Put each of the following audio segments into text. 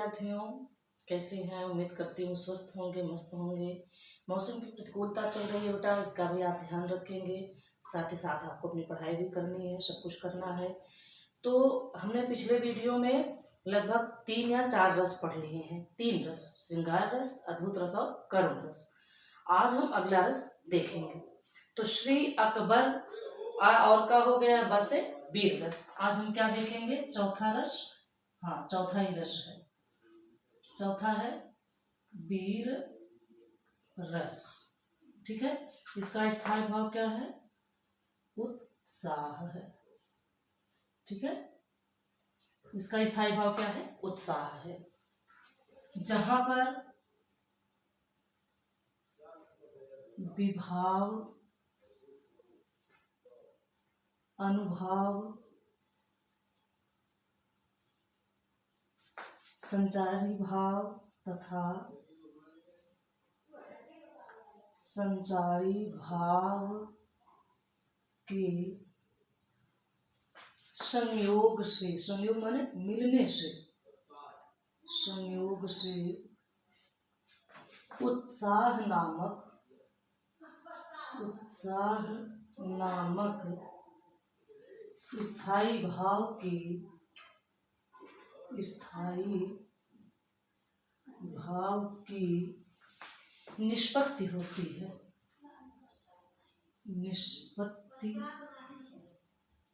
विद्यार्थियों, कैसे हैं? उम्मीद करती हूँ स्वस्थ होंगे, मस्त होंगे। मौसम की प्रतिकूलता चल रही है बेटा, इसका भी आप ध्यान रखेंगे। साथ ही साथ आपको अपनी पढ़ाई भी करनी है, सब कुछ करना है। तो हमने पिछले वीडियो में लगभग 3 या 4 रस पढ़ लिए हैं। 3 रस, श्रृंगार रस, अद्भुत रस और करुण रस। आज हम अगला रस देखेंगे। तो श्री अकबर और का हो गया बस वीर रस। आज हम क्या देखेंगे? चौथा रस। हाँ, चौथा ही रस है। चौथा है वीर रस। ठीक है। इसका स्थायी भाव क्या है? उत्साह है। ठीक है। इसका स्थायी भाव क्या है? उत्साह है। जहां पर विभाव, अनुभाव, संचारी भाव तथा संचारी भाव के संयोग से, संयोग माने मिलने से, संयोग से उत्साह नामक स्थायी भाव की निष्पत्ति होती है। निष्पत्ति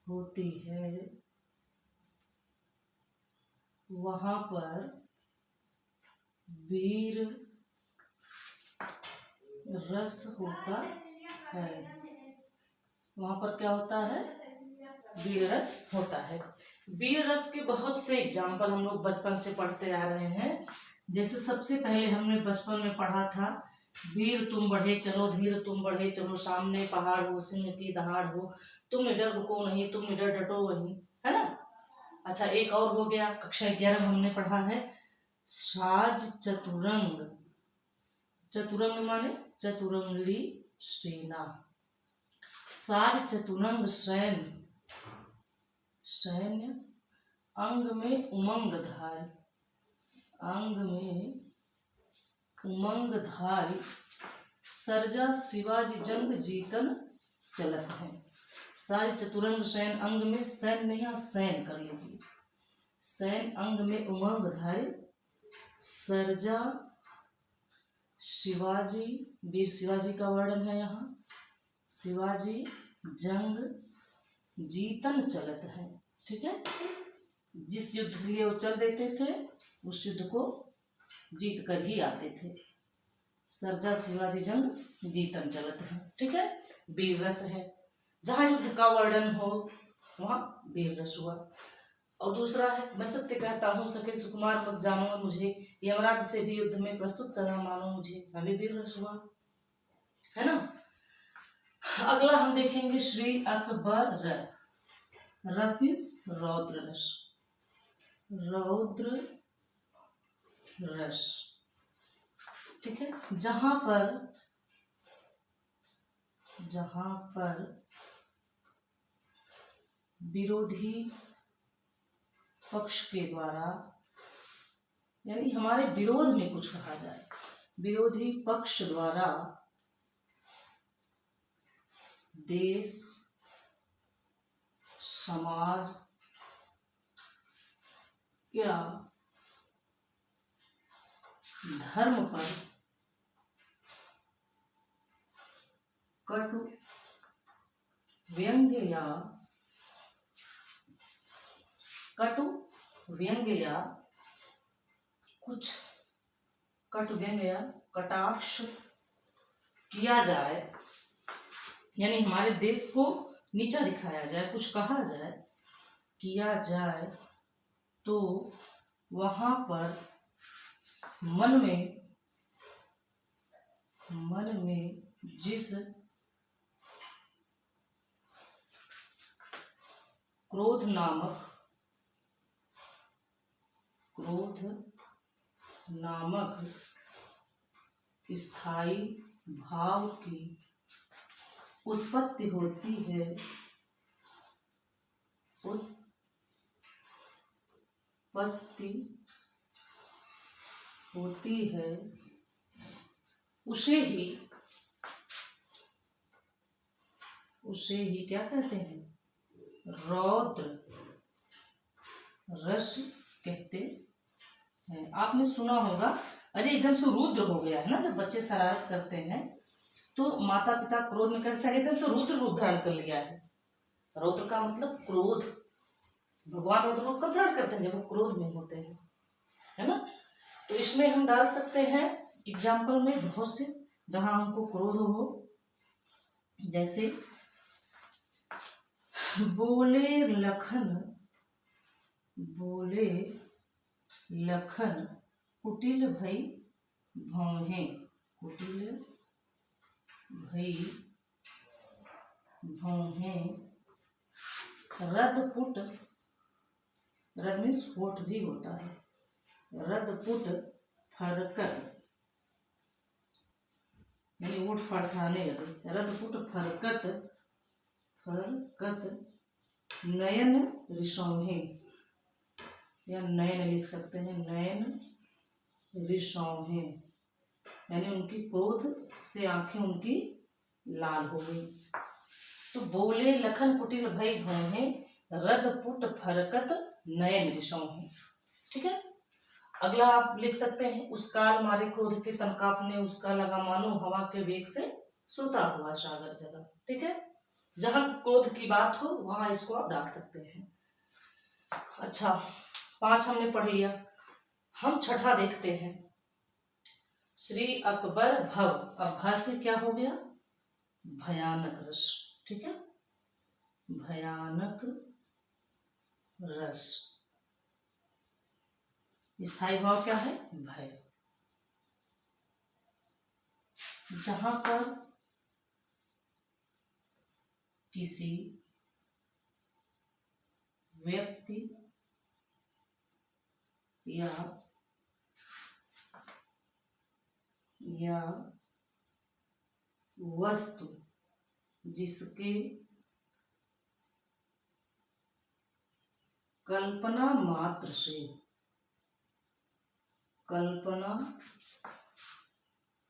होती है। वहां पर वीर रस होता है। वहां पर क्या होता है? वीर रस होता है। वीर रस के बहुत से एग्जाम्पल हम लोग बचपन से पढ़ते आ रहे हैं। जैसे सबसे पहले हमने बचपन में पढ़ा था, वीर तुम बढ़े चलो, धीर तुम बढ़े चलो, सामने पहाड़ हो, सिंह की दहाड़ हो, तुम निडर रुको नहीं, तुम निडर डटो वहीं, है ना। अच्छा, एक और हो गया, कक्षा 11 में हमने पढ़ा है, साज चतुरंग। चतुरंग माने चतुरंगड़ी सेना। साज चतुरंग सैन्य अंग में उमंग धारी। अंग में उमंग धारी सरजा शिवाजी जंग जीतन चलत है। साज चतुरंग सैन, अंग में सैन नहीं, सैन कर लीजिए। सैन अंग में उमंग धारी सरजा शिवाजी, वीर शिवाजी का वर्णन है यहाँ। शिवाजी जंग जीतन चलत है। ठीक है। जिस युद्ध के लिए वो चल देते थे, उस युद्ध को जीत कर ही आते थे। सरजा शिवाजी जंग जीतन चलत है। ठीक है। वीर रस है। जहां युद्ध का वर्णन हो वहां वीर रस हुआ। और दूसरा है, मैं सत्य कहता हूँ सके सुकुमार मत जानो मुझे, यमराज से भी युद्ध में प्रस्तुत सदा मानो मुझे, मैं भी वीर रस हुआ, है ना। अगला हम देखेंगे श्री अकबर रफिस रौद्र रस। रौद्र रस। ठीक है। जहां पर विरोधी पक्ष के द्वारा, यानी हमारे विरोध में कुछ कहा जाए, विरोधी पक्ष द्वारा देश, समाज या धर्म पर कटु व्यंग्य कुछ कटु व्यंग्य या कटाक्ष किया जाए, यानी हमारे देश को नीचा दिखाया जाए, कुछ कहा जाए, किया जाए, तो वहां पर मन में जिस क्रोध नामक स्थायी भाव की उत्पत्ति होती है। उत्पत्ति होती है उसे ही क्या कहते हैं? रौद्र रस कहते हैं। आपने सुना होगा, अरे एकदम से रुद्र हो गया है ना, जब बच्चे शरारत करते हैं तो माता पिता क्रोध में कहते हैं एकदम से रुद्र रूप धारण कर लिया है। रौद्र का मतलब क्रोध। भगवान रौद्र रूप कब धारण करते हैं? जब वो क्रोध में होते हैं, है ना। तो इसमें हम डाल सकते हैं एग्जाम्पल में बहुत से, जहां हमको क्रोध हो, जैसे बोले लखन कुटिल भई भौहें, कुटिल भई भौहें रदपुट, रद में होठ भी होता है, रदपुट फरकत यानी ओठ फड़काने लगे, रदपुट फरकत नयन रिसौहे, या नयन लिख सकते हैं, नयन रिसौहे यानी उनकी क्रोध से आंखें उनकी लाल हो गई। तो बोले लखन कुटिल भई भौहें रदपुट फरकत नयन रिसौहे। ठीक है। अगला आप लिख सकते हैं, उस काल मारे क्रोध के तन कांपने, उसका लगा मानो हवा के वेग से सोता हुआ सागर जगा। ठीक है। जहां क्रोध की बात हो वहां इसको आप डाल सकते हैं। अच्छा, 5 हमने पढ़ लिया। हम छठा देखते हैं, श्री अकबर भव। अब भ से क्या हो गया? भयानक रस। ठीक है, भयानक रस। स्थायी भाव क्या है? भय। जहां पर किसी व्यक्ति या वस्तु जिसके कल्पना मात्र से, कल्पना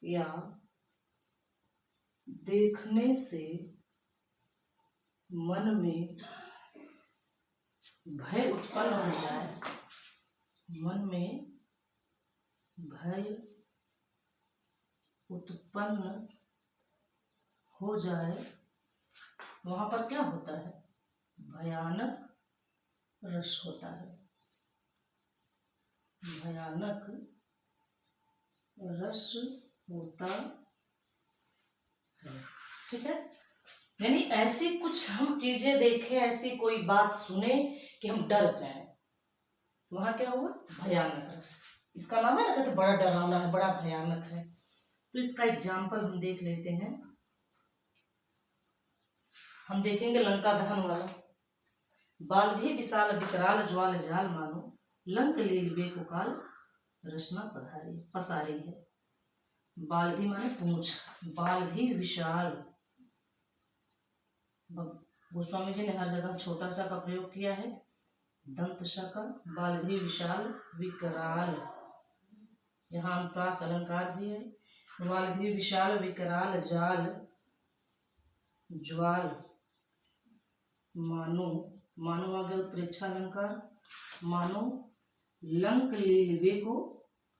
या देखने से मन में भय उत्पन्न हो जाए, मन में भय उत्पन्न हो जाए, वहां पर क्या होता है? भयानक रस होता है, भयानक रस होता है। ठीक है। यानी ऐसी कुछ हम चीजें देखें, ऐसी कोई बात सुने कि हम डर जाएं, वहां क्या हुआ? भयानक रस। इसका नाम है ना, कहते बड़ा डरावना है, बड़ा भयानक है। तो इसका एग्जाम्पल हम देख लेते हैं। हम देखेंगे लंका दहन वाला। बालधि विशाल विकराल ज्वाल जाल मानो, लंक लील बेको काल रचना पसारी है। बालधि माने पूंछ, बालधि विशाल। गोस्वामी जी ने हर जगह छोटा सा का प्रयोग किया है, दंत सा का। बालधि विशाल विकराल, यहाँ अनुप्रास अलंकार भी है। बालधि विशाल विकराल जाल ज्वाल मानो, मानो आ गया उत्प्रेक्षा अलंकार, मानो लंक लीलवे को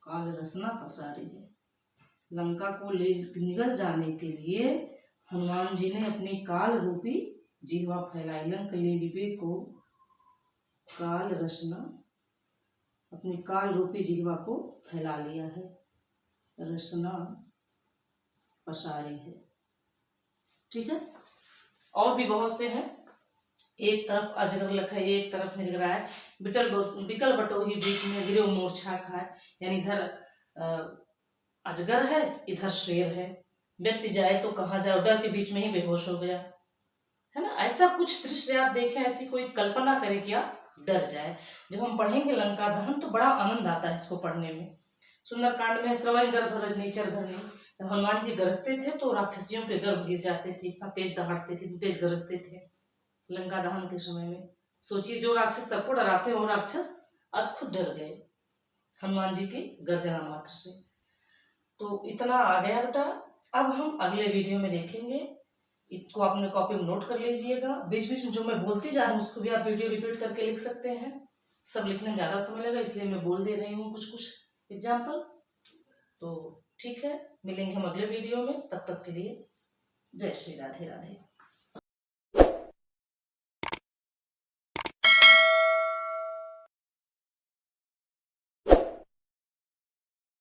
काल रसना पसारी है। लंका को निगल जाने के लिए हनुमान जी ने अपनी काल रूपी जिह्वा फैलाई। लंक लीलवे को काल रसना, अपनी काल रूपी जिह्वा को फैला लिया है, रसना पसारी है। ठीक है। और भी बहुत से हैं। एक तरफ अजगर लखा, एक तरफ निर्गराय, बिकल बटोही बीच में गिरे मूर्छा खाए। यानी इधर अजगर है, इधर शेर है। व्यक्ति जाए तो कहाँ जाए, डर के बीच में ही बेहोश हो गया, है ना। ऐसा कुछ दृश्य आप देखें, ऐसी कोई कल्पना करें कि आप डर जाए। जब हम पढ़ेंगे लंका दहन तो बड़ा आनंद आता है इसको पढ़ने में। सुंदरकांड में श्रवण गर्भ रजनीचर धरनी, जब हनुमान जी गरजते थे तो राक्षसियों के गर्भ गिर जाते थे, इतना तेज दहाड़ते थे, तेज गरजते थे लंका दहन के समय में। सोचिए, जो राक्षस सबको डराते हैं वो राक्षस आज खुद डर गए। हनुमान जी की गर्जना मात्र से। तो इतना आ गया बेटा। अब हम अगले वीडियो में देखेंगे। इसको आपने कॉपी में नोट कर लीजिएगा। बीच बीच में जो मैं बोलती जा रही हूँ उसको भी आप वीडियो रिपीट करके लिख सकते हैं। सब लिखने में ज़्यादा समय लगेगा इसलिए मैं बोल दे रही हूँ कुछ कुछ एग्जाम्पल। तो ठीक है, मिलेंगे हम अगले वीडियो में। तब तक के लिए जय श्री राधे राधे।